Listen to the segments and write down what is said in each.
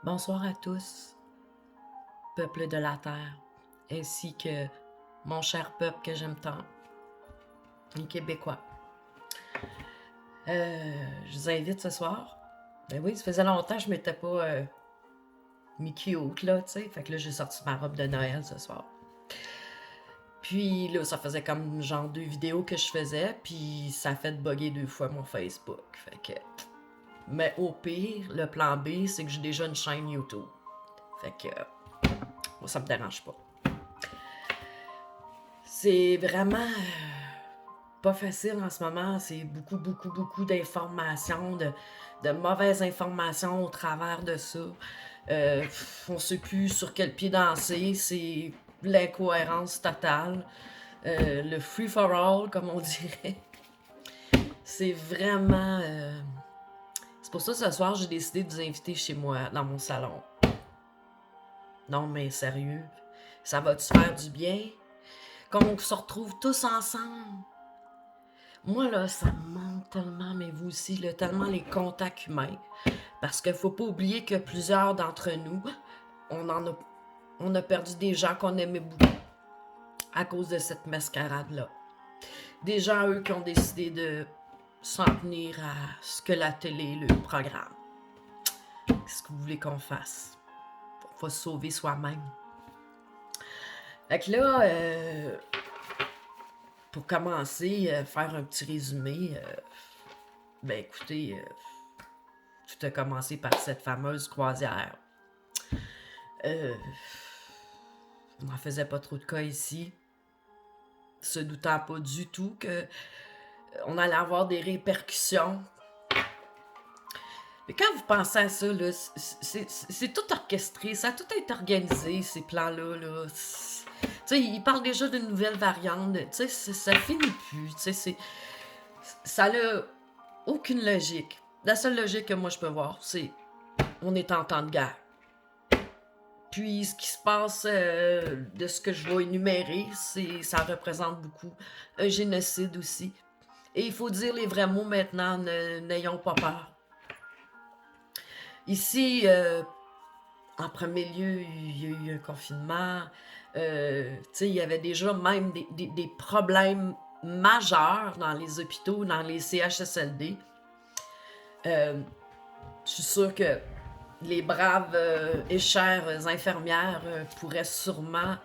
Bonsoir à tous, peuple de la Terre, ainsi que mon cher peuple que j'aime tant, les Québécois. Je vous invite ce soir. Ben oui, ça faisait longtemps que je m'étais pas mis cute, là, tu sais. Fait que là, j'ai sorti ma robe de Noël ce soir. Puis là, ça faisait comme genre 2 vidéos que je faisais, puis ça a fait bugger 2 fois mon Facebook. Fait que... Mais au pire, le plan B, c'est que j'ai déjà une chaîne YouTube. Fait que... moi, ça me dérange pas. C'est vraiment pas facile en ce moment. C'est beaucoup d'informations, de mauvaises informations au travers de ça. On sait plus sur quel pied danser. C'est l'incohérence totale. Le free for all, comme on dirait. C'est vraiment... C'est pour ça, ce soir, j'ai décidé de vous inviter chez moi, dans mon salon. Non, mais sérieux, ça va te faire du bien? Qu'on se retrouve tous ensemble? Moi, là, ça me manque tellement, mais vous aussi, là, tellement les contacts humains. Parce qu'il faut pas oublier que plusieurs d'entre nous, on a perdu des gens qu'on aimait beaucoup à cause de cette mascarade-là. Des gens, eux, qui ont décidé de s'en tenir à ce que la télé le programme. Qu'est-ce que vous voulez qu'on fasse? Faut se sauver soi-même. Fait que là, pour commencer, faire un petit résumé, ben écoutez, tout a commencé par cette fameuse croisière. On n'en faisait pas trop de cas ici, se doutant pas du tout que on allait avoir des répercussions. Mais quand vous pensez à ça, là, c'est tout orchestré, ça a tout été organisé, ces plans-là. Là. Tu sais, ils parlent déjà d'une nouvelle variante. Tu sais, ça finit plus. Tu sais, ça n'a aucune logique. La seule logique que moi je peux voir, c'est on est en temps de guerre. Puis ce qui se passe de ce que je vais énumérer, ça représente beaucoup un génocide aussi. Et il faut dire les vrais mots maintenant, n'ayons pas peur. Ici, en premier lieu, il y a eu un confinement. Il y avait déjà même des problèmes majeurs dans les hôpitaux, dans les CHSLD. Je suis sûre que les braves et chères infirmières pourraient sûrement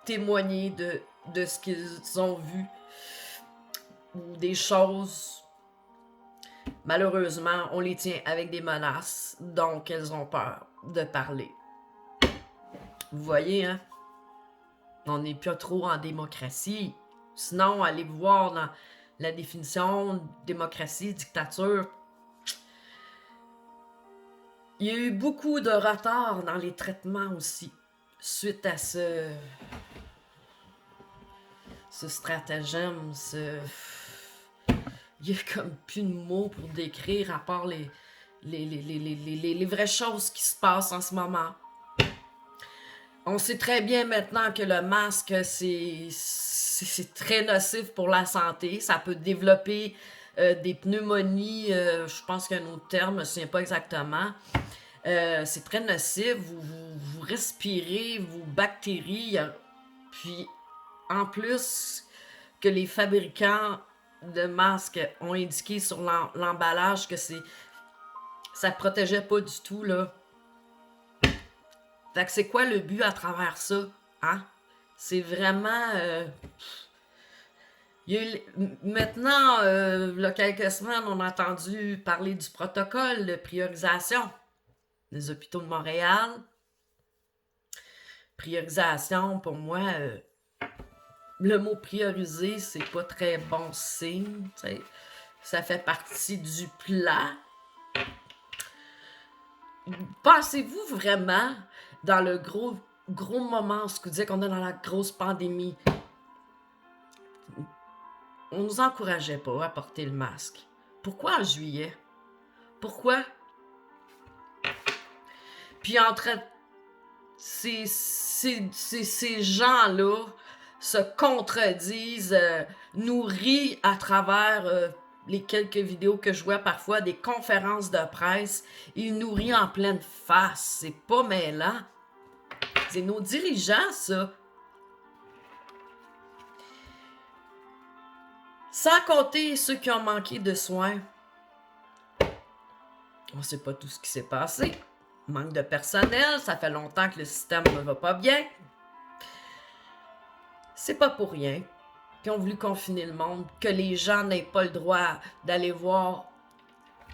témoigner de ce qu'ils ont vu ou des choses. Malheureusement, on les tient avec des menaces, donc elles ont peur de parler. Vous voyez, hein? On n'est plus trop en démocratie. Sinon, allez voir dans la définition démocratie, dictature. Il y a eu beaucoup de retard dans les traitements aussi, suite à ce stratagème, il y a comme plus de mots pour décrire à part les vraies choses qui se passent en ce moment. On sait très bien maintenant que le masque, c'est très nocif pour la santé. Ça peut développer des pneumonies, je pense qu'il y a un autre terme, je ne me souviens pas exactement. C'est très nocif, vous respirez vos bactéries, puis en plus que les fabricants de masques ont indiqué sur l'emballage que ça protégeait pas du tout, là. Fait que c'est quoi le but à travers ça, hein? C'est vraiment... maintenant, il y a quelques semaines, on a entendu parler du protocole de priorisation des hôpitaux de Montréal. Priorisation, pour moi, le mot prioriser, c'est pas très bon signe. T'sais. Ça fait partie du plan. Pensez-vous vraiment dans le gros moment, ce que vous dites qu'on est dans la grosse pandémie, on nous encourageait pas à porter le masque. Pourquoi en juillet? Pourquoi? Puis entre ces gens-là se contredisent, nous rient à travers les quelques vidéos que je vois parfois, des conférences de presse, il nous rit en pleine face. C'est pas mêlant. C'est nos dirigeants, ça. Sans compter ceux qui ont manqué de soins. On ne sait pas tout ce qui s'est passé. Manque de personnel, ça fait longtemps que le système ne va pas bien. C'est pas pour rien qu'ils ont voulu confiner le monde, que les gens n'aient pas le droit d'aller voir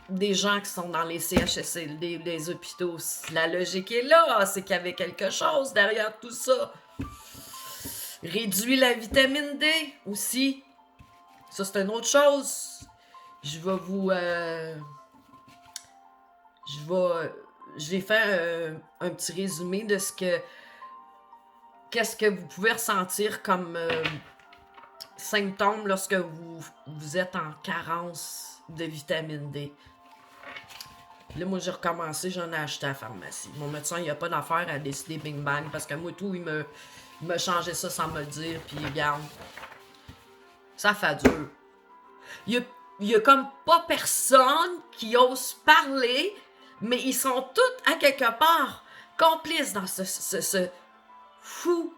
des gens qui sont dans les CHSLD, les hôpitaux. La logique est là, c'est qu'il y avait quelque chose derrière tout ça. Réduit la vitamine D aussi. Ça, c'est une autre chose. Je vais faire un petit résumé de qu'est-ce que vous pouvez ressentir comme symptômes lorsque vous êtes en carence de vitamine D. Là, moi, j'ai recommencé, j'en ai acheté à la pharmacie. Mon médecin, il n'a pas d'affaire à décider bing bang, parce que moi, tout, il me changeait ça sans me le dire, puis regarde, ça fait dur. Il y a comme pas personne qui ose parler, mais ils sont tous, à quelque part, complices dans ce fou,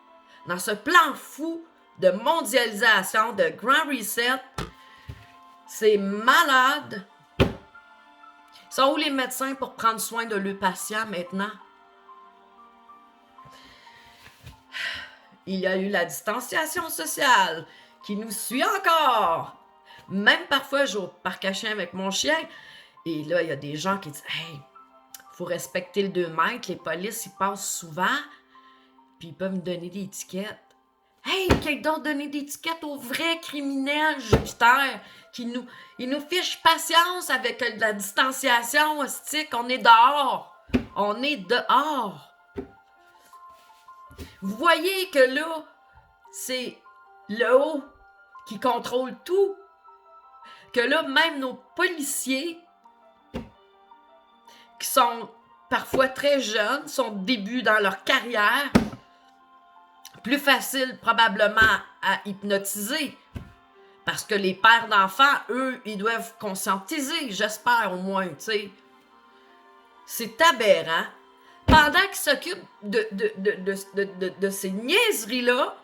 dans ce plan fou de mondialisation, de grand reset. C'est malade. Sont où les médecins pour prendre soin de leurs patients maintenant? Il y a eu la distanciation sociale qui nous suit encore. Même parfois, je vais au parc à chiens avec mon chien. Et là, il y a des gens qui disent « Hey, faut respecter le 2 mètres. Les polices, ils passent souvent. Puis ils peuvent me donner des étiquettes. » Hey, qu'ils doivent donner des étiquettes aux vrais criminels, Jupiter, ils nous fichent patience avec la distanciation, hostique. On est dehors. On est dehors. Vous voyez que là, c'est le haut qui contrôle tout. Que là, même nos policiers, qui sont parfois très jeunes, sont au début dans leur carrière, plus facile probablement à hypnotiser. Parce que les pères d'enfants, eux, ils doivent conscientiser, j'espère au moins, tu sais. C'est aberrant. Pendant qu'ils s'occupent de ces niaiseries-là,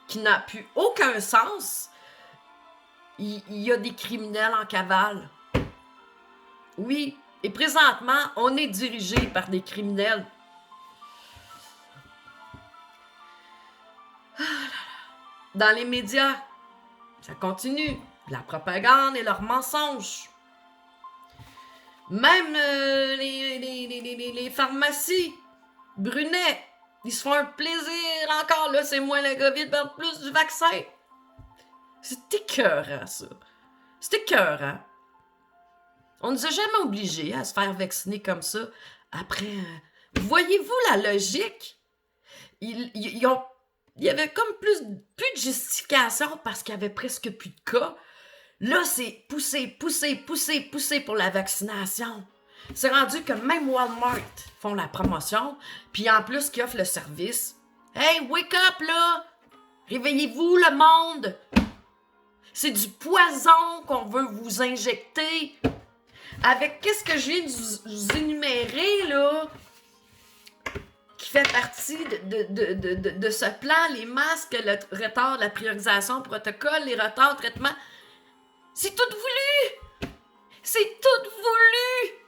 qui n'ont plus aucun sens, il y a des criminels en cavale. Oui, et présentement, on est dirigé par des criminels. Dans les médias, ça continue. La propagande et leurs mensonges. Même les pharmacies, Brunet, ils se font un plaisir encore. Là, c'est moins la COVID, mais plus du vaccin. C'est écœurant, ça. C'est écœurant. On nous a jamais obligés à se faire vacciner comme ça. Après, voyez-vous la logique? Il y avait comme plus de justification parce qu'il y avait presque plus de cas. Là, c'est pousser pour la vaccination. C'est rendu que même Walmart font la promotion, puis en plus qu'ils offrent le service. Hey, wake up, là! Réveillez-vous, le monde! C'est du poison qu'on veut vous injecter. Avec qu'est-ce que je viens de vous énumérer, là, qui fait partie de ce plan, les masques, le retard, la priorisation, protocole, les retards, traitement. C'est tout voulu! C'est tout voulu!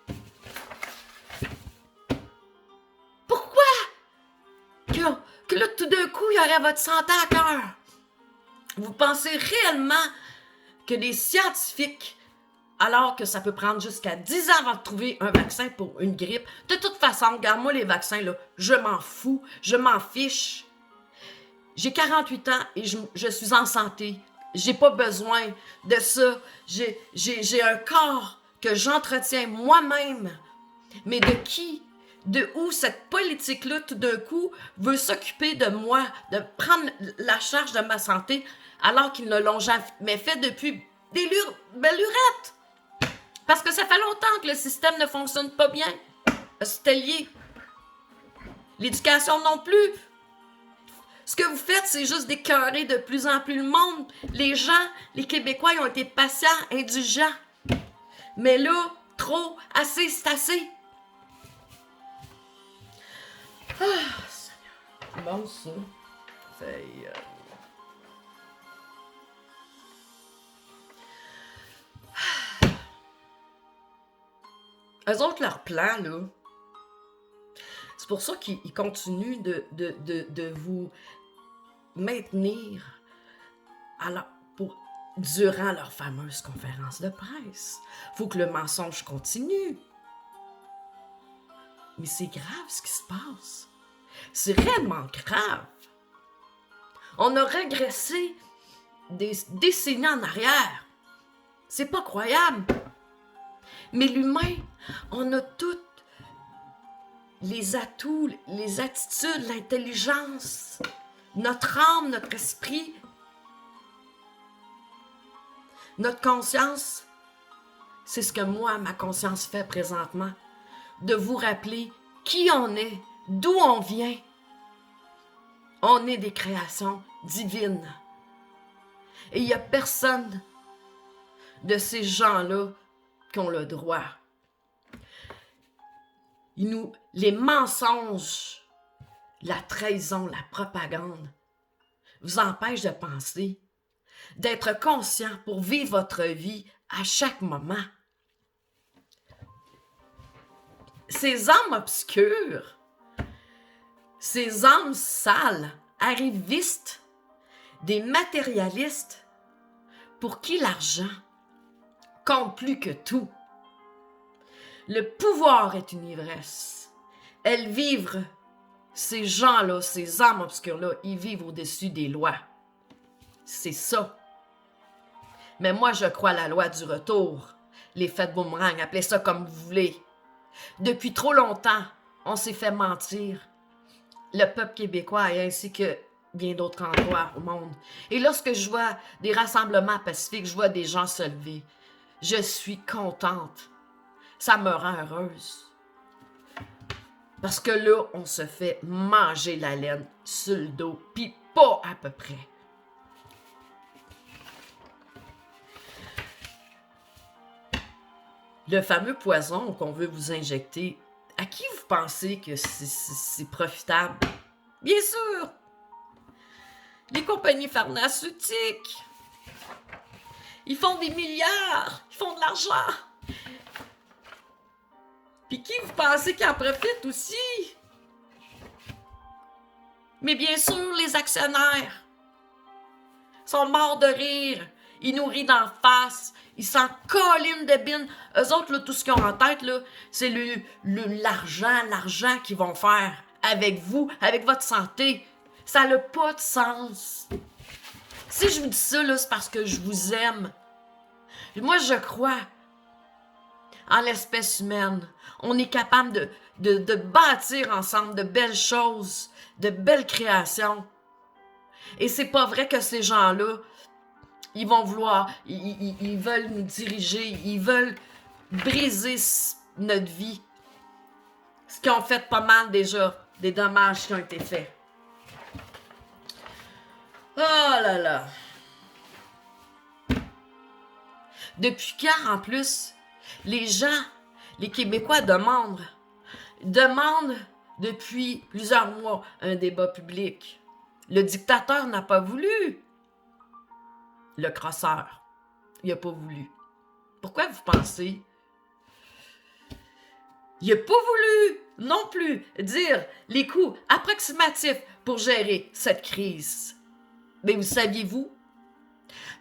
Pourquoi? Que là, tout d'un coup, il y aurait votre santé à cœur. Vous pensez réellement que les scientifiques, alors que ça peut prendre jusqu'à 10 ans avant de trouver un vaccin pour une grippe, de toute façon, regarde-moi les vaccins, là, je m'en fous, je m'en fiche. J'ai 48 ans et je suis en santé. J'ai pas besoin de ça. J'ai un corps que j'entretiens moi-même. Mais de qui? De où cette politique-là, tout d'un coup, veut s'occuper de moi, de prendre la charge de ma santé, alors qu'ils ne l'ont jamais fait depuis des lurettes? Parce que ça fait longtemps que le système ne fonctionne pas bien. C'était lié. L'éducation non plus. Ce que vous faites, c'est juste d'écœurer de plus en plus le monde. Les gens, les Québécois, ils ont été patients, indulgents. Mais là, trop, assez, c'est assez. Ah, Seigneur. Bon, ça. Fait... Eux autres, leur plan, là, c'est pour ça qu'ils continuent de vous maintenir durant leur fameuse conférence de presse. Faut que le mensonge continue. Mais c'est grave ce qui se passe. C'est réellement grave. On a régressé des décennies en arrière. C'est pas croyable. Mais l'humain, on a toutes les atouts, les attitudes, l'intelligence, notre âme, notre esprit, notre conscience. C'est ce que moi, ma conscience fait présentement. De vous rappeler qui on est, d'où on vient. On est des créations divines. Et il n'y a personne de ces gens-là qui ont le droit. Les mensonges, la trahison, la propagande vous empêchent de penser, d'être conscient pour vivre votre vie à chaque moment. Ces âmes obscures, ces âmes sales, arrivistes, des matérialistes, pour qui l'argent compte plus que tout. Le pouvoir est une ivresse. Elles vivent, ces gens-là, ces âmes obscures-là, ils vivent au-dessus des lois. C'est ça. Mais moi, je crois à la loi du retour. L'effet de boomerang, appelez ça comme vous voulez. Depuis trop longtemps, on s'est fait mentir. Le peuple québécois et ainsi que bien d'autres endroits au monde. Et lorsque je vois des rassemblements pacifiques, je vois des gens se lever, je suis contente. Ça me rend heureuse. Parce que là, on se fait manger la laine sur le dos, puis pas à peu près. Le fameux poison qu'on veut vous injecter, à qui vous pensez que c'est profitable? Bien sûr! Les compagnies pharmaceutiques! Ils font des milliards! Ils font de l'argent! Puis qui vous pensez qui en profite aussi? Mais bien sûr, les actionnaires sont morts de rire. Ils nous rient d'en face. Ils s'en collinent de bine. Eux autres, là, tout ce qu'ils ont en tête, là, c'est l'argent qu'ils vont faire avec vous, avec votre santé. Ça n'a pas de sens. Si je vous dis ça, là, c'est parce que je vous aime. Moi, je crois en l'espèce humaine. On est capable de bâtir ensemble de belles choses, de belles créations. Et c'est pas vrai que ces gens-là, ils vont vouloir, ils veulent nous diriger, ils veulent briser notre vie. Ce qu'ils ont fait pas mal déjà, des dommages qui ont été faits. Oh là là! Depuis quand, en plus, les gens, les Québécois demandent depuis plusieurs mois un débat public. Le dictateur n'a pas voulu. Le crosseur, il n'a pas voulu. Pourquoi vous pensez? Il n'a pas voulu non plus dire les coûts approximatifs pour gérer cette crise. Mais vous saviez-vous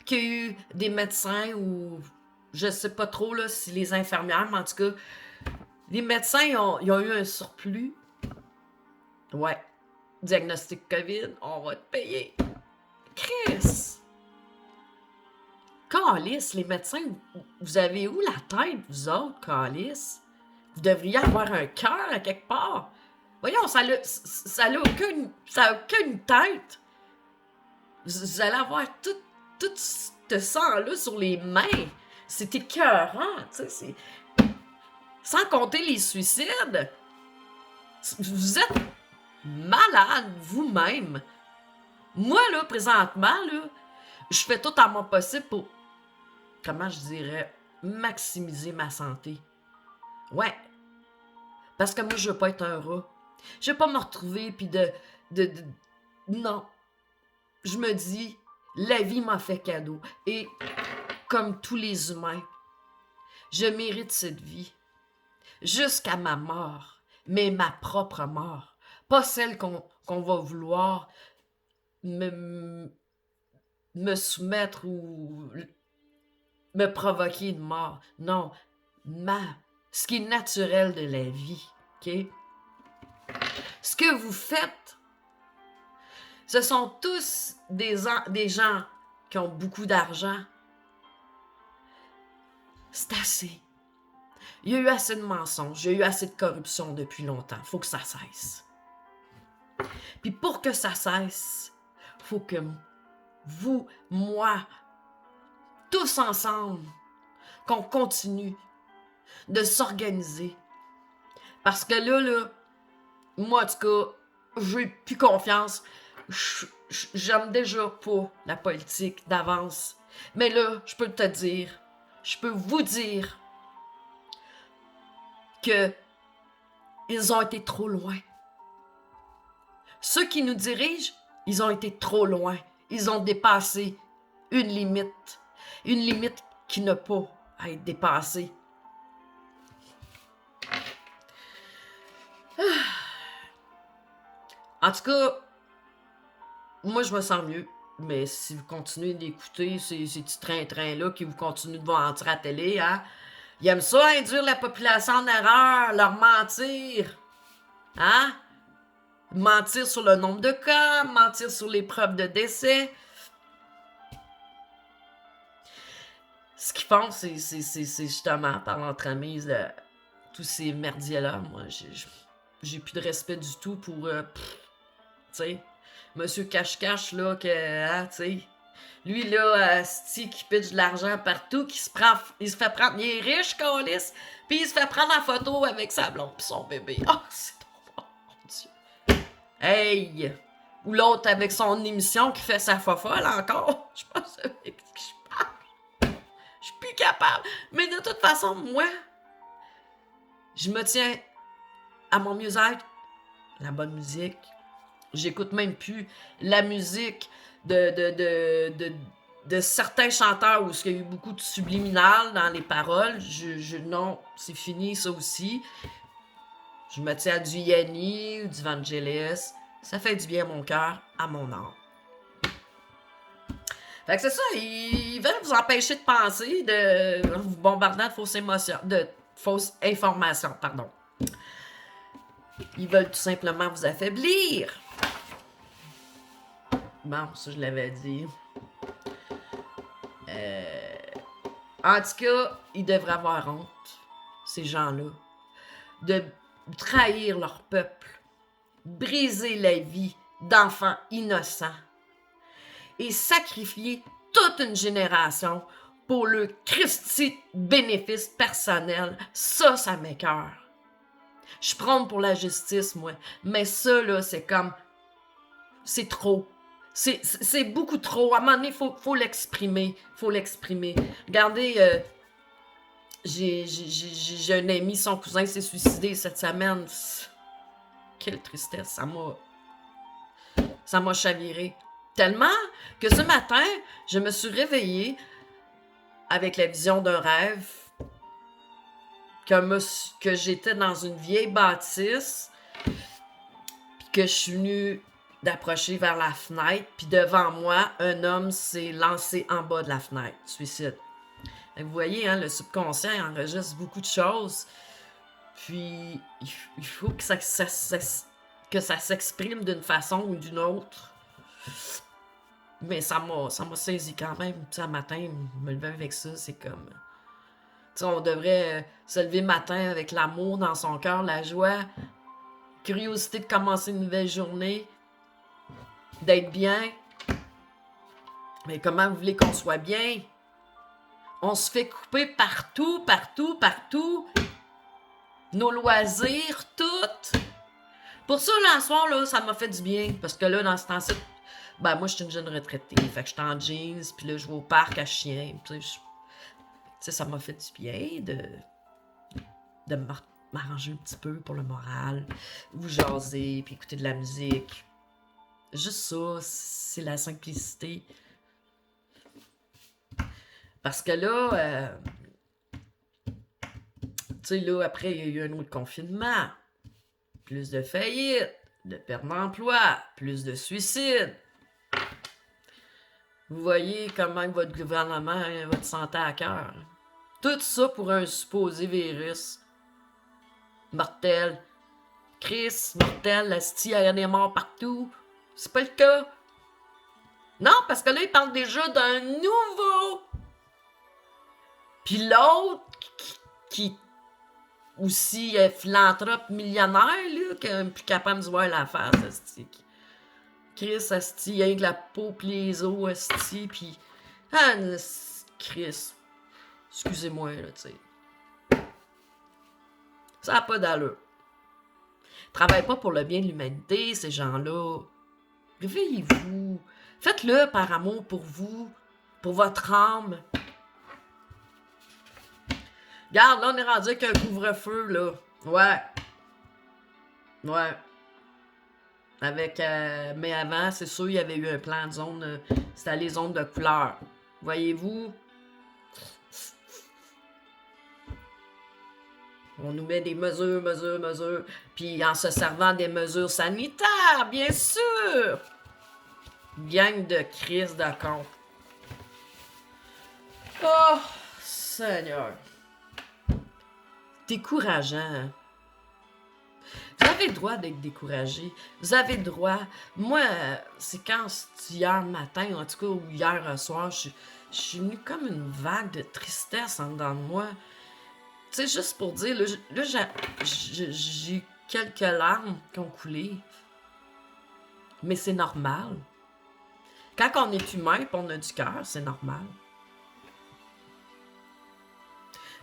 qu'il y a eu des médecins ou je ne sais pas trop là, si les infirmières, mais en tout cas, les médecins ils ont eu un surplus. Ouais. Diagnostic COVID, on va te payer. Chris! Calice, les médecins, vous avez où la tête, vous autres, calice? Vous devriez avoir un cœur à quelque part. Voyons, ça a aucune tête. Vous allez avoir tout ce sang-là sur les mains. C'est écœurant, tu sais. Sans compter les suicides. Vous êtes malade vous-même. Moi, là, présentement, là, je fais tout en mon possible pour, comment je dirais, maximiser ma santé. Ouais, parce que moi, je veux pas être un rat. Je veux pas me retrouver, puis de... Non. Je me dis, la vie m'a fait cadeau. Et comme tous les humains, je mérite cette vie. Jusqu'à ma mort. Mais ma propre mort. Pas celle qu'on va vouloir me soumettre ou me provoquer une mort. Non, ce qui est naturel de la vie, OK? Ce que vous faites, ce sont tous des gens qui ont beaucoup d'argent. C'est assez. Il y a eu assez de mensonges, il y a eu assez de corruption depuis longtemps. Il faut que ça cesse. Puis pour que ça cesse, il faut que vous, moi, tous ensemble, qu'on continue de s'organiser. Parce que là, moi, en tout cas, j'ai plus confiance. J'aime déjà pas la politique d'avance. Mais là, je peux te dire, je peux vous dire que ils ont été trop loin. Ceux qui nous dirigent, ils ont été trop loin. Ils ont dépassé une limite qui n'a pas à être dépassée. En tout cas, moi, je me sens mieux. Mais si vous continuez d'écouter ces petits trains-trains-là qui vous continuent de mentir à la télé, hein, ils aiment ça, induire la population en erreur, leur mentir. Hein? Mentir sur le nombre de cas, mentir sur les preuves de décès. Ce qu'ils font, c'est justement par l'entremise de tous ces merdiers-là. Moi, j'ai plus de respect du tout pour, tu sais, Monsieur Cache-Cache, là, que, hein, tu sais, lui, là, asti, qui pitche de l'argent partout, il se fait prendre, il est riche, câlisse, puis il se fait prendre en photo avec sa blonde pis son bébé. Oh, c'est trop bon, mon Dieu. Hey! Ou l'autre avec son émission qui fait sa fofolle encore. Je pense avec qui je parle. Je suis plus capable. Mais de toute façon, moi, je me tiens à mon mieux-être, la bonne musique. J'écoute même plus la musique de certains chanteurs où il y a eu beaucoup de subliminal dans les paroles. Non, c'est fini ça aussi. Je me tiens à du Yanni ou du Vangelis. Ça fait du bien à mon cœur, à mon âme. Fait que c'est ça, ils veulent vous empêcher de penser, en vous bombardant de fausses informations, pardon. Ils veulent tout simplement vous affaiblir. Bon, ça je l'avais dit. En tout cas, ils devraient avoir honte, ces gens-là, de trahir leur peuple, briser la vie d'enfants innocents et sacrifier toute une génération pour le Christi bénéfice personnel. Ça m'écoeure. Je prône pour la justice, moi, mais ça, là, c'est comme... C'est trop. C'est beaucoup trop. À un moment donné, faut l'exprimer. Faut l'exprimer. Regardez, j'ai un ami, son cousin s'est suicidé cette semaine. Quelle tristesse. Ça m'a chaviré. Tellement que ce matin, je me suis réveillée avec la vision d'un rêve que j'étais dans une vieille bâtisse puis que je suis venue d'approcher vers la fenêtre, puis devant moi, un homme s'est lancé en bas de la fenêtre. Suicide. Vous voyez, hein, le subconscient enregistre beaucoup de choses. Puis, il faut que ça s'exprime d'une façon ou d'une autre. Mais ça m'a saisi quand même. Tu sais, un matin, me lever avec ça, c'est comme... Tu sais, on devrait se lever le matin avec l'amour dans son cœur, la joie, curiosité de commencer une nouvelle journée, d'être bien. Mais comment vous voulez qu'on soit bien? On se fait couper partout. Nos loisirs, tout. Pour ça, là, ce soir, là, ça m'a fait du bien. Parce que là, dans ce temps-ci, Ben, moi, je suis une jeune retraitée. Fait que je suis en jeans, puis là, je vais au parc à chien. Tu sais, ça m'a fait du bien de m'arranger un petit peu pour le moral, vous jaser, puis écouter de la musique. Juste ça, c'est la simplicité. Parce que là, tu sais, là, après, il y a eu un autre confinement. Plus de faillites, de perte d'emploi, plus de suicides. Vous voyez comment votre gouvernement a votre santé à cœur. Tout ça pour un supposé virus. Mortel. Chris, mortel, asti, il y a des morts partout. C'est pas le cas. Non, parce que là, ils parlent déjà d'un nouveau. Puis l'autre, qui aussi est philanthrope millionnaire, là, qui est plus capable de se voir la face, asti. Chris, asti, il y a que la peau pis les os, asti, pis... Ah, Chris. Excusez-moi, là, tu sais. Ça n'a pas d'allure. Ils travaillent pas pour le bien de l'humanité, ces gens-là. Réveillez-vous. Faites-le par amour pour vous, pour votre âme. Regarde, là, on est rendu avec un couvre-feu, là. Ouais. Ouais. Avec... mais avant, c'est sûr, il y avait eu un plan de zone. C'était les zones de couleur. Voyez-vous? On nous met des mesures, puis en se servant des mesures sanitaires, bien sûr! Gang de crise de con. Oh, Seigneur. Décourageant, hein? Vous avez le droit d'être découragé. Vous avez le droit. Moi, c'est quand c'est hier matin, en tout cas, ou hier soir, je suis venue comme une vague de tristesse en dedans de moi. Tu sais, juste pour dire, là j'ai eu quelques larmes qui ont coulé. Mais c'est normal. Quand on est humain et on a du cœur, c'est normal.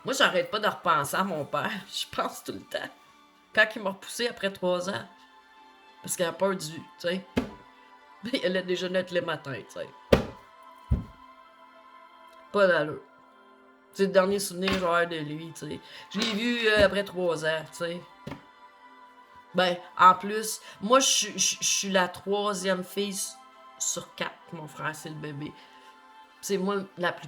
Moi, j'arrête pas de repenser à mon père. Je pense tout le temps. Quand il m'a repoussé après 3 ans. Parce qu'il a peur du, tu sais. Il allait déjeuner tous les matins, tu sais. Pas d'allure. C'est le dernier souvenir genre de lui, tu sais. Je l'ai vu après 3 ans, tu sais. Ben, en plus, moi, je suis la 3e fille sur 4. Mon frère, c'est le bébé. C'est moi,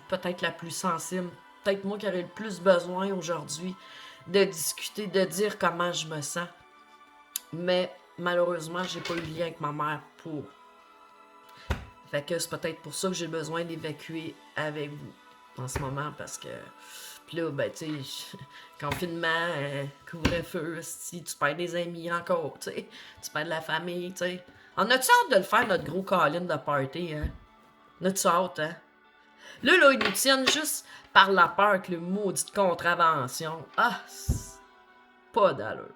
peut-être la plus sensible. Peut-être moi qui aurais le plus besoin aujourd'hui de discuter, de dire comment je me sens. Mais malheureusement, j'ai pas eu de lien avec ma mère pour. Fait que c'est peut-être pour ça que j'ai besoin d'évacuer avec vous en ce moment, parce que... Puis là, ben, tu sais, confinement, couvre-feu, si tu perds des amis encore, tu sais, tu perds de la famille, tu sais. On a-tu hâte de le faire, notre gros câlin de party, hein? On a-tu hâte, hein? Là, ils nous tiennent juste par la peur que le maudit contravention. Ah, pas d'allure.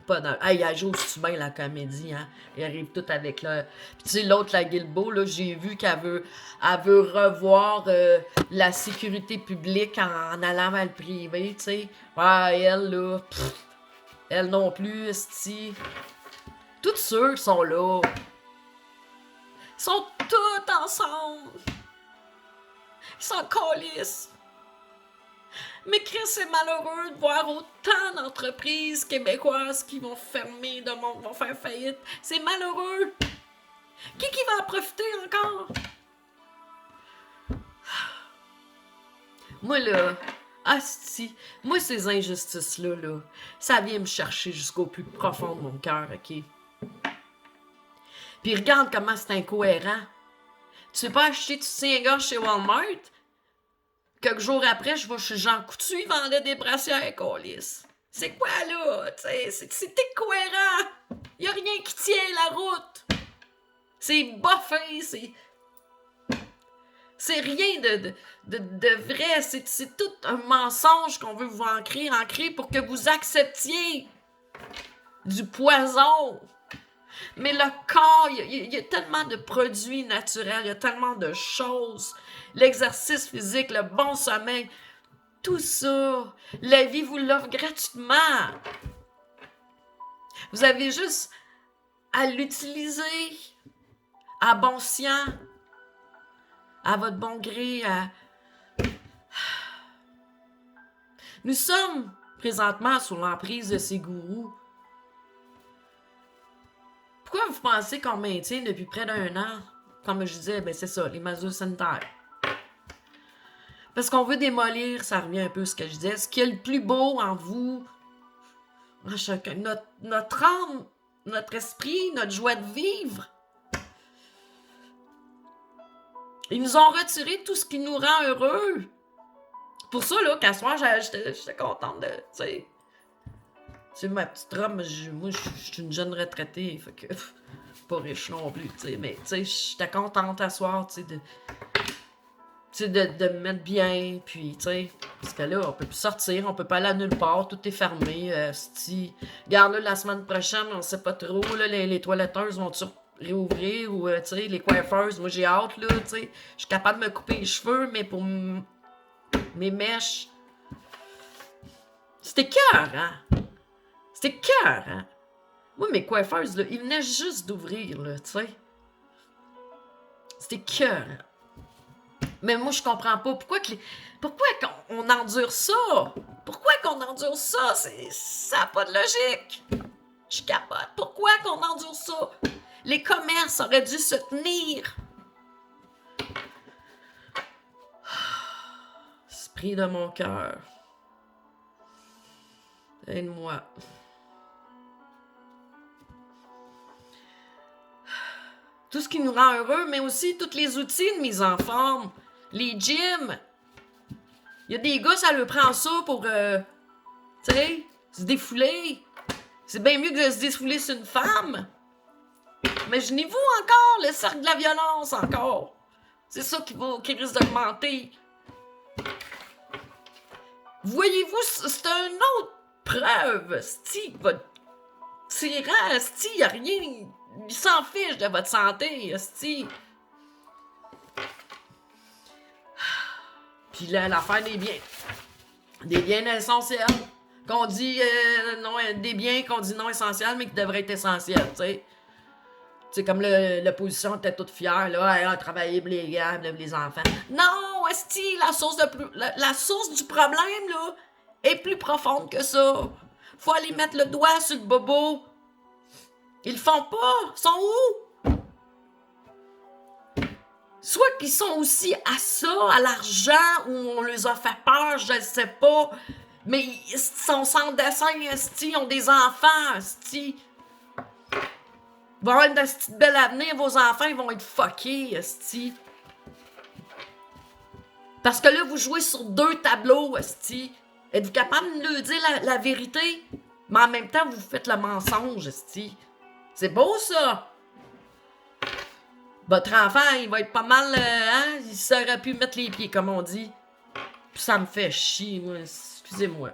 Pas d'allure. Hey, elle joue-tu bien la comédie, hein? Elle arrive tout avec le... Puis tu sais, l'autre, la Guilbeault, là, j'ai vu qu'elle veut revoir la sécurité publique en allant vers le privé, tu sais. Ouais, elle, là, elle non plus, esti. Tous ceux qui sont là, ils sont tous ensemble. Ils s'en calissent. Mais Chris, c'est malheureux de voir autant d'entreprises québécoises qui vont fermer, vont faire faillite. C'est malheureux. Qui va en profiter encore? Moi, là, asti, moi, ces injustices-là, là, ça vient me chercher jusqu'au plus profond de mon cœur, OK? Puis regarde comment c'est incohérent. Tu veux pas acheter du cingard chez Walmart? Quelques jours après, je vais chez Jean Coutu, il vendait des brassières, câlisse. C'est quoi, là? C'est incohérent. Y a rien qui tient la route. C'est boffé, c'est rien de vrai. C'est tout un mensonge qu'on veut vous ancrer pour que vous acceptiez du poison. Mais le corps, il y a tellement de produits naturels, il y a tellement de choses. L'exercice physique, le bon sommeil, tout ça, la vie vous l'offre gratuitement. Vous avez juste à l'utiliser, à bon sien, à votre bon gré. Nous sommes présentement sous l'emprise de ces gourous. Pourquoi vous pensez qu'on maintient depuis près d'1 an? Comme je disais, ben c'est ça, les mesures sanitaires. Parce qu'on veut démolir, ça revient un peu à ce que je disais, ce qui est le plus beau en vous, en chacun, notre âme, notre esprit, notre joie de vivre. Ils nous ont retiré tout ce qui nous rend heureux. Pour ça, là, qu'à ce soir, j'étais contente de, tu sais. C'est ma petite robe, moi, je suis une jeune retraitée, fait que, pas riche non plus, tu sais, mais, tu sais, j'étais contente à soir, tu sais, de me mettre bien, puis, tu sais, parce que là, on peut plus sortir, on peut pas aller à nulle part, tout est fermé, regarde, là, la semaine prochaine, on sait pas trop, là, les toiletteuses vont-tu réouvrir, ou, tu sais, les coiffeuses, moi, j'ai hâte, là, tu sais, je suis capable de me couper les cheveux, mais pour mes mèches, c'était cœur, hein? C'était cœur, hein? Moi, mes coiffeuses, là, ils venaient juste d'ouvrir, là, tu sais. C'était cœur. Mais moi, je comprends pas. Pourquoi qu'on endure ça? Pourquoi qu'on endure ça? Ça n'a pas de logique. Je capote. Pourquoi qu'on endure ça? Les commerces auraient dû se tenir. Esprit de mon cœur. Aide-moi. Tout ce qui nous rend heureux, mais aussi tous les outils de mise en forme. Les gyms. Il y a des gars, ça leur prend ça pour, tu sais, se défouler. C'est bien mieux que de se défouler sur une femme. Imaginez-vous encore le cercle de la violence, encore. C'est ça qui risque d'augmenter. Voyez-vous, c'est une autre preuve, sti, votre tyran, sti, il n'y a rien... Il s'en fiche de votre santé, sti. Puis là, l'affaire des biens. Des biens essentiels. Qu'on dit non, des biens qu'on dit non essentiels, mais qui devraient être essentiels, tu sais. Tu sais, comme l'opposition était toute fière, là, elle a travaillé pour les gars, pour les enfants. Non, esti, la source du problème, là, est plus profonde que ça. Faut aller mettre le doigt sur le bobo. Ils le font pas. Ils sont où? Soit qu'ils sont aussi à ça, à l'argent, ou on les a fait peur, je ne sais pas. Mais ils sont sans dessin, esti, ils ont des enfants, esti. Ils vont avoir une petite belle avenir, vos enfants, ils vont être fuckés, esti. Parce que là, vous jouez sur 2 tableaux, esti. Êtes-vous capable de nous dire la vérité? Mais en même temps, vous faites le mensonge, esti. C'est beau, ça. Votre enfant, il va être pas mal, hein? Il saurait pu mettre les pieds, comme on dit. Puis ça me fait chier, moi. Excusez-moi.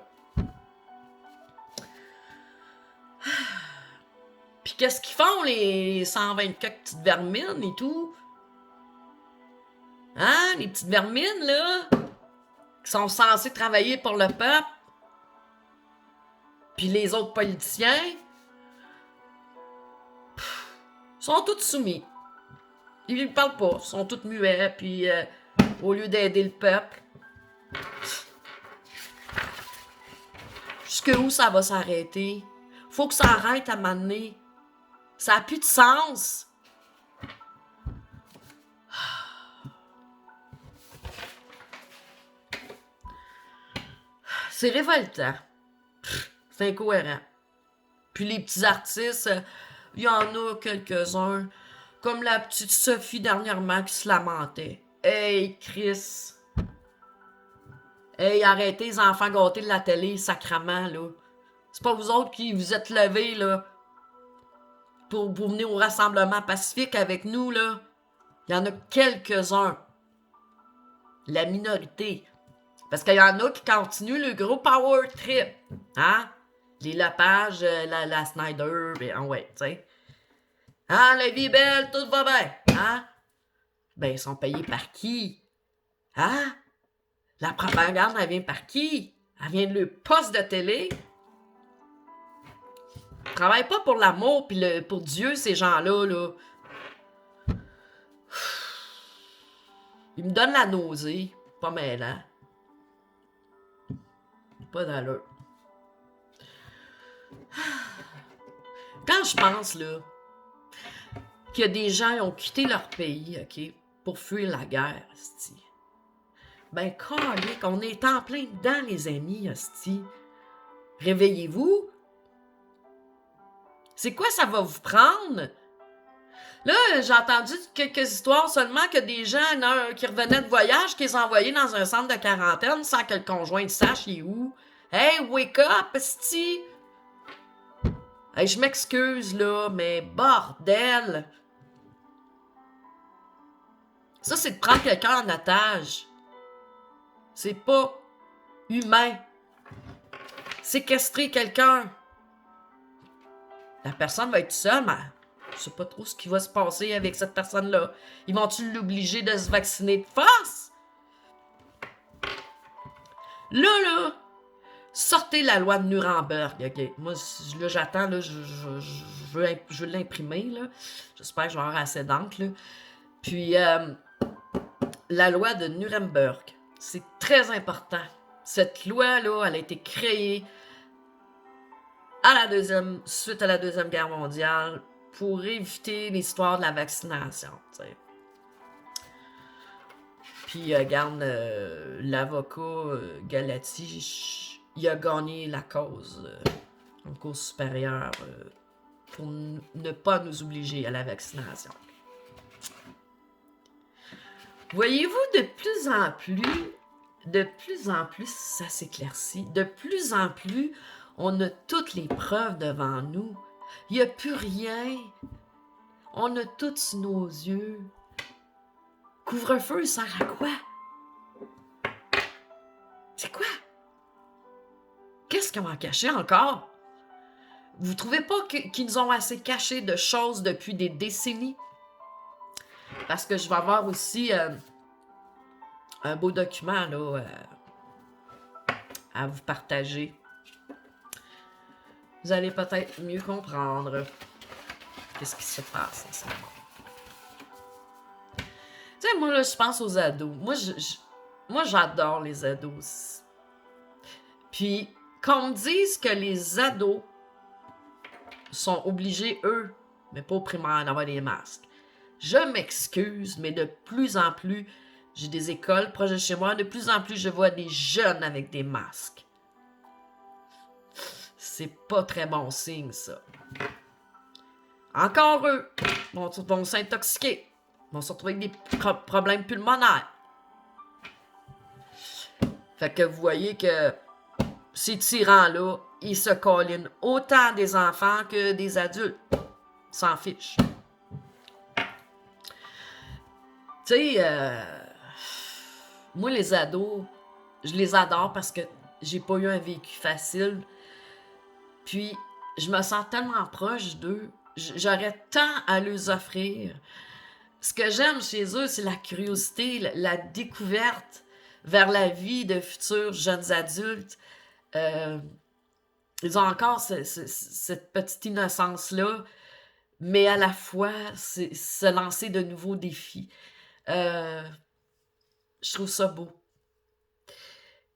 Puis qu'est-ce qu'ils font, les 124 petites vermines et tout? Hein? Les petites vermines, là? Qui sont censées travailler pour le peuple. Puis les autres politiciens. Sont tous soumis. Ils ne parlent pas. Ils sont tous muets. Puis au lieu d'aider le peuple. Jusque où ça va s'arrêter? Faut que ça arrête à m'amener. Ça n'a plus de sens. C'est révoltant. C'est incohérent. Puis les petits artistes, il y en a quelques-uns, comme la petite Sophie dernièrement qui se lamentait. Hey, Chris. Hey, arrêtez les enfants gâtés de la télé, sacrement, là. C'est pas vous autres qui vous êtes levés, là, pour venir au rassemblement pacifique avec nous, là. Il y en a quelques-uns. La minorité. Parce qu'il y en a qui continuent le gros power trip. Hein? Les Lepage, la Snyder, ouais, tu sais. Hein, la vie est belle, tout va bien. Hein? Ben, ils sont payés par qui? Hein? La propagande, elle vient par qui? Elle vient de le poste de télé. Ils travaillent pas pour l'amour puis pour Dieu, ces gens-là, là. Il me donne la nausée. Pas mêlant. Pas d'allure. Quand je pense, là, qu'il y a des gens qui ont quitté leur pays, OK, pour fuir la guerre, hostie. Ben, calique, on est en plein dedans, les amis, hostie. Réveillez-vous. C'est quoi ça va vous prendre? Là, j'ai entendu quelques histoires seulement que des gens qui revenaient de voyage, qui les envoyaient dans un centre de quarantaine sans que le conjoint sache il est où. Hey, wake up, hostie! Hey, je m'excuse, là, mais bordel! Ça, c'est de prendre quelqu'un en otage. C'est pas humain. Séquestrer quelqu'un. La personne va être seule, mais je sais pas trop ce qui va se passer avec cette personne-là. Ils vont-tu l'obliger de se vacciner de force? Là, sortez la loi de Nuremberg, OK? Moi, là, j'attends, là, je veux l'imprimer, là. J'espère que je vais avoir assez d'encre, là. Puis, la loi de Nuremberg, c'est très important. Cette loi-là, elle a été créée suite à la Deuxième Guerre mondiale pour éviter l'histoire de la vaccination, t'sais. Puis, regarde, l'avocat Galati, il a gagné la cause en cause supérieure pour ne pas nous obliger à la vaccination. Voyez-vous, de plus en plus, ça s'éclaircit. De plus en plus, on a toutes les preuves devant nous. Il n'y a plus rien. On a tout sous nos yeux. Couvre-feu sert à quoi? C'est quoi? Qu'est-ce qu'ils ont caché encore? Vous trouvez pas qu'ils nous ont assez caché de choses depuis des décennies? Parce que je vais avoir aussi un beau document là, à vous partager. Vous allez peut-être mieux comprendre qu'est-ce qui se passe en ce moment. Tu sais, moi, là, je pense aux ados. Moi, j'adore les ados. Puis, qu'on me dise que les ados sont obligés, eux, mais pas au primaire, d'avoir des masques. Je m'excuse, mais de plus en plus, j'ai des écoles proches de chez moi, de plus en plus, je vois des jeunes avec des masques. C'est pas très bon signe, ça. Encore eux vont s'intoxiquer, vont se retrouver avec des problèmes pulmonaires. Fait que vous voyez que ces tyrans-là, ils se collinent autant des enfants que des adultes. Ils s'en fichent. Tu sais, moi, les ados, je les adore parce que j'ai pas eu un vécu facile. Puis, je me sens tellement proche d'eux. J'aurais tant à leur offrir. Ce que j'aime chez eux, c'est la curiosité, la découverte vers la vie de futurs jeunes adultes. Ils ont encore cette petite innocence-là, mais à la fois, c'est se lancer de nouveaux défis. Je trouve ça beau.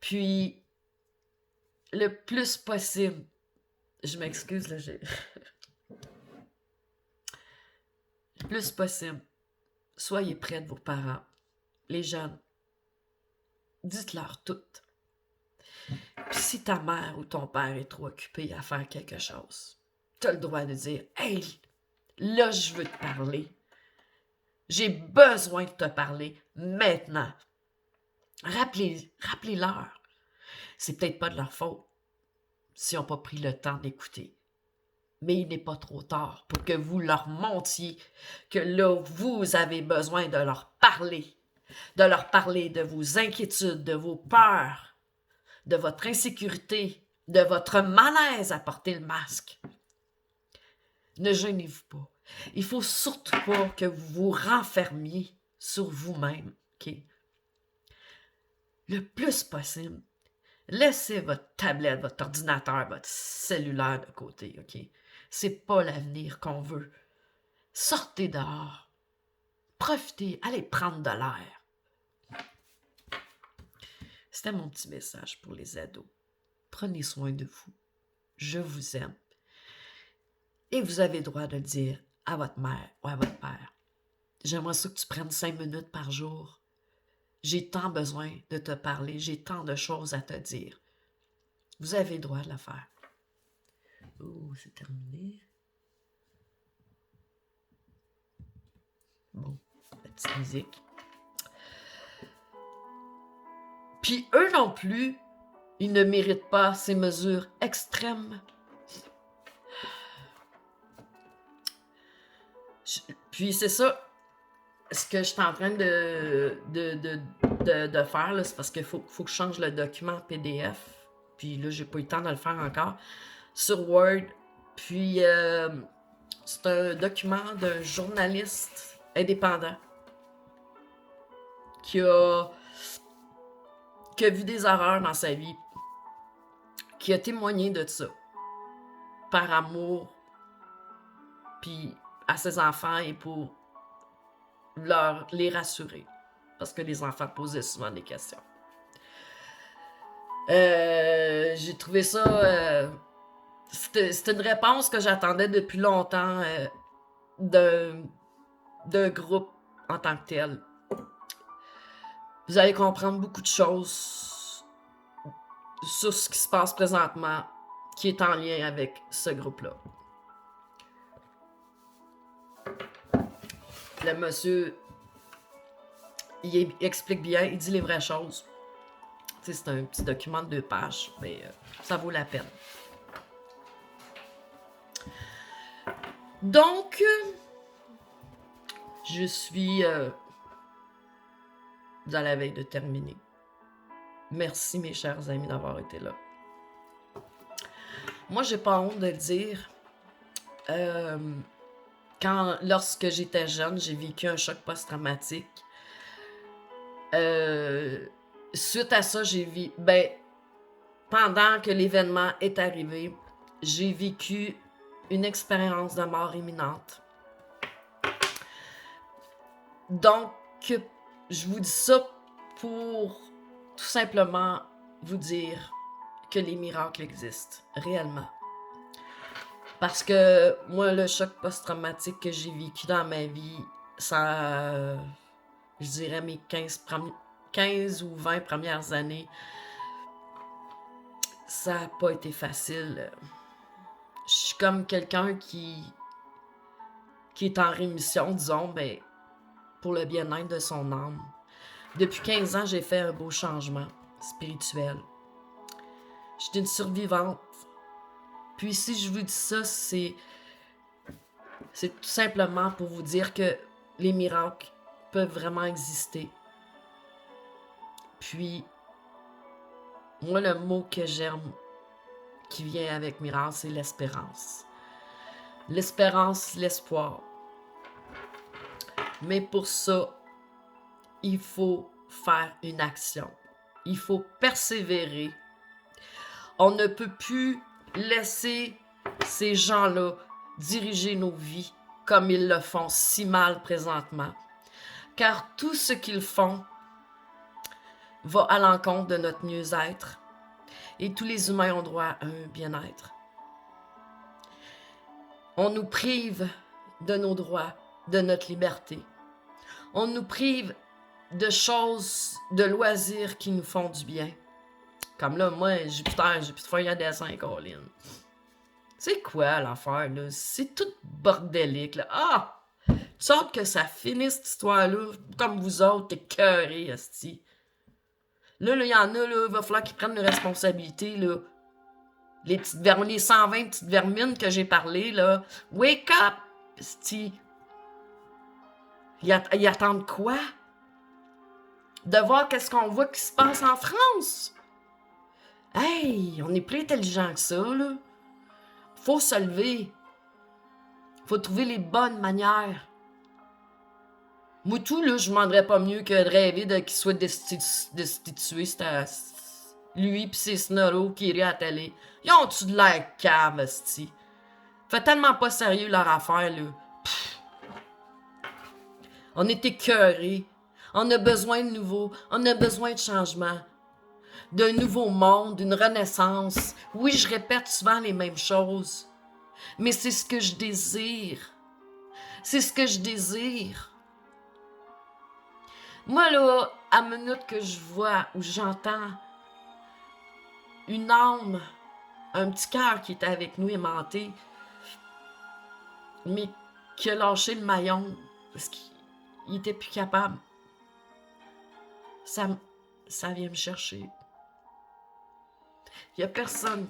Puis, le plus possible, je m'excuse, là, le plus possible, soyez près de vos parents, les jeunes. Dites-leur tout. Puis si ta mère ou ton père est trop occupé à faire quelque chose, tu as le droit de dire « Hey, là, je veux te parler. J'ai besoin de te parler maintenant. » Rappelez-leur. C'est peut-être pas de leur faute s'ils n'ont pas pris le temps d'écouter. Mais il n'est pas trop tard pour que vous leur montriez que là, vous avez besoin de leur parler de vos inquiétudes, de vos peurs, de votre insécurité, de votre malaise à porter le masque. Ne gênez-vous pas. Il faut surtout pas que vous vous renfermiez sur vous-même, OK? Le plus possible, laissez votre tablette, votre ordinateur, votre cellulaire de côté, OK? C'est pas l'avenir qu'on veut. Sortez dehors. Profitez, allez prendre de l'air. C'était mon petit message pour les ados. Prenez soin de vous. Je vous aime. Et vous avez le droit de le dire à votre mère ou à votre père. J'aimerais ça que tu prennes 5 minutes par jour. J'ai tant besoin de te parler. J'ai tant de choses à te dire. Vous avez le droit de le faire. Oh, c'est terminé. Bon, la petite musique. Puis eux non plus, ils ne méritent pas ces mesures extrêmes. Puis c'est ça, ce que je suis en train de faire, là, c'est parce qu'il faut que je change le document PDF. Puis là, j'ai pas eu le temps de le faire encore. Sur Word. Puis c'est un document d'un journaliste indépendant qui a vu des horreurs dans sa vie, qui a témoigné de ça, par amour, puis à ses enfants et pour les rassurer, parce que les enfants posaient souvent des questions. J'ai trouvé ça... c'était une réponse que j'attendais depuis longtemps d'un groupe en tant que tel. Vous allez comprendre beaucoup de choses sur ce qui se passe présentement qui est en lien avec ce groupe-là. Le monsieur, il explique bien, il dit les vraies choses. Tu sais, c'est un petit document de 2 pages, mais ça vaut la peine. Donc, je suis à la veille de terminer. Merci, mes chers amis, d'avoir été là. Moi, j'ai pas honte de le dire. Lorsque j'étais jeune, j'ai vécu un choc post-traumatique. Suite à ça, pendant que l'événement est arrivé, j'ai vécu une expérience de mort imminente. Donc, je vous dis ça pour tout simplement vous dire que les miracles existent, réellement. Parce que moi, le choc post-traumatique que j'ai vécu dans ma vie, ça, je dirais mes 15 ou 20 premières années, ça n'a pas été facile. Je suis comme quelqu'un qui est en rémission, disons, ben, pour le bien-être de son âme. Depuis 15 ans, j'ai fait un beau changement spirituel. J'étais une survivante. Puis si je vous dis ça, c'est tout simplement pour vous dire que les miracles peuvent vraiment exister. Puis, moi, le mot que j'aime qui vient avec miracle, c'est l'espérance. L'espérance, l'espoir. Mais pour ça, il faut faire une action. Il faut persévérer. On ne peut plus laisser ces gens-là diriger nos vies comme ils le font si mal présentement. Car tout ce qu'ils font va à l'encontre de notre mieux-être. Et tous les humains ont droit à un bien-être. On nous prive de nos droits, de notre liberté. On nous prive de choses, de loisirs qui nous font du bien. Comme là, moi, Jupiter, j'ai plus de feuilles à dessin, Colin. C'est quoi l'affaire, là? C'est tout bordélique, là. Ah! Tu hâte que ça finisse, cette histoire-là, comme vous autres, t'es cœurés, esti. Là, il y en a, là, il va falloir qu'ils prennent les responsabilités, là. Les 120 petites vermines que j'ai parlé, là. Wake up, esti. Ils attendent quoi? De voir qu'est-ce qu'on voit qui se passe en France? Hey, on est plus intelligent que ça, là. Faut se lever. Faut trouver les bonnes manières. Moi, tout, là, je demanderais pas mieux que de rêver qu'il soit destitué. C'est lui pis ses snorros qui iraient à la télé. Ils ont-tu de l'air calme, esti? Fait tellement pas sérieux leur affaire, là. Pff. On est écœurés. On a besoin de nouveau. On a besoin de changement. d'un nouveau monde, d'une renaissance. Oui, je répète souvent les mêmes choses, mais c'est ce que je désire. C'est ce que je désire. Moi, là, à minute que je vois ou j'entends une âme, un petit cœur qui était avec nous aimanté, mais qui a lâché le maillon parce qu'il était plus capable, ça vient me chercher. Il n'y a personne.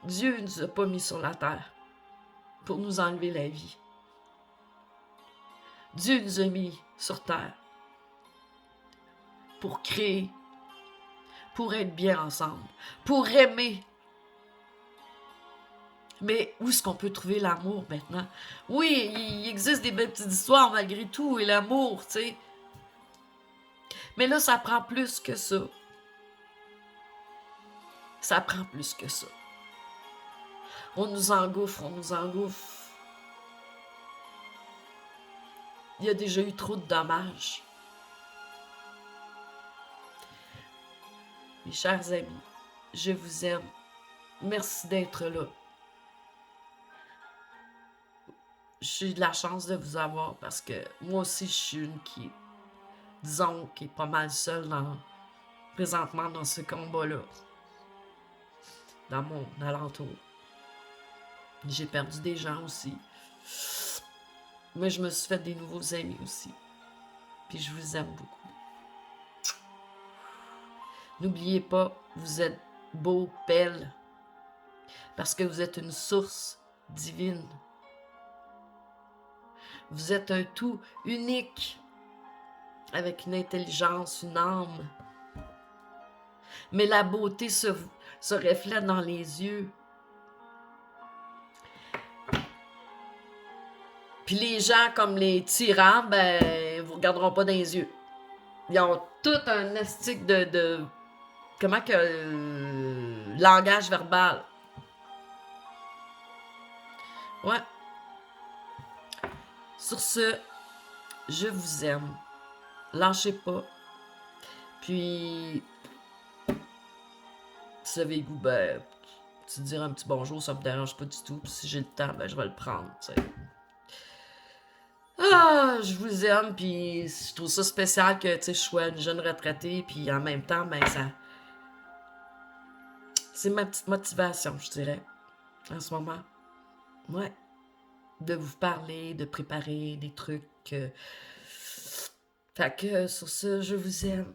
Dieu ne nous a pas mis sur la terre pour nous enlever la vie. Dieu nous a mis sur terre pour créer, pour être bien ensemble, pour aimer. Mais où est-ce qu'on peut trouver l'amour maintenant? Oui, il existe des belles petites histoires malgré tout, et l'amour, tu sais. Mais là, ça prend plus que ça. Ça prend plus que ça. On nous engouffre, on nous engouffre. Il y a déjà eu trop de dommages. Mes chers amis, je vous aime. Merci d'être là. J'ai de la chance de vous avoir parce que moi aussi, je suis une qui, disons, qui est pas mal seule présentement dans ce combat-là, dans mon alentour. J'ai perdu des gens aussi. Mais je me suis fait des nouveaux amis aussi. Puis je vous aime beaucoup. N'oubliez pas, vous êtes beau, belle, parce que vous êtes une source divine. Vous êtes un tout unique, avec une intelligence, une âme. Mais la beauté se reflète dans les yeux. Puis les gens comme les tyrans, ben, vous regarderont pas dans les yeux. Ils ont tout un astique de comment que langage verbal. Ouais. Sur ce, je vous aime. Lâchez pas. Puis, savez-vous, ben, tu dire un petit bonjour, ça me dérange pas du tout. Puis si j'ai le temps, ben, je vais le prendre, tu sais. Ah, je vous aime, puis je trouve ça spécial que, tu sais, je sois une jeune retraitée, puis en même temps, ben, ça... C'est ma petite motivation, je dirais, en ce moment. Ouais. De vous parler, de préparer des trucs. Fait que, sur ce, je vous aime.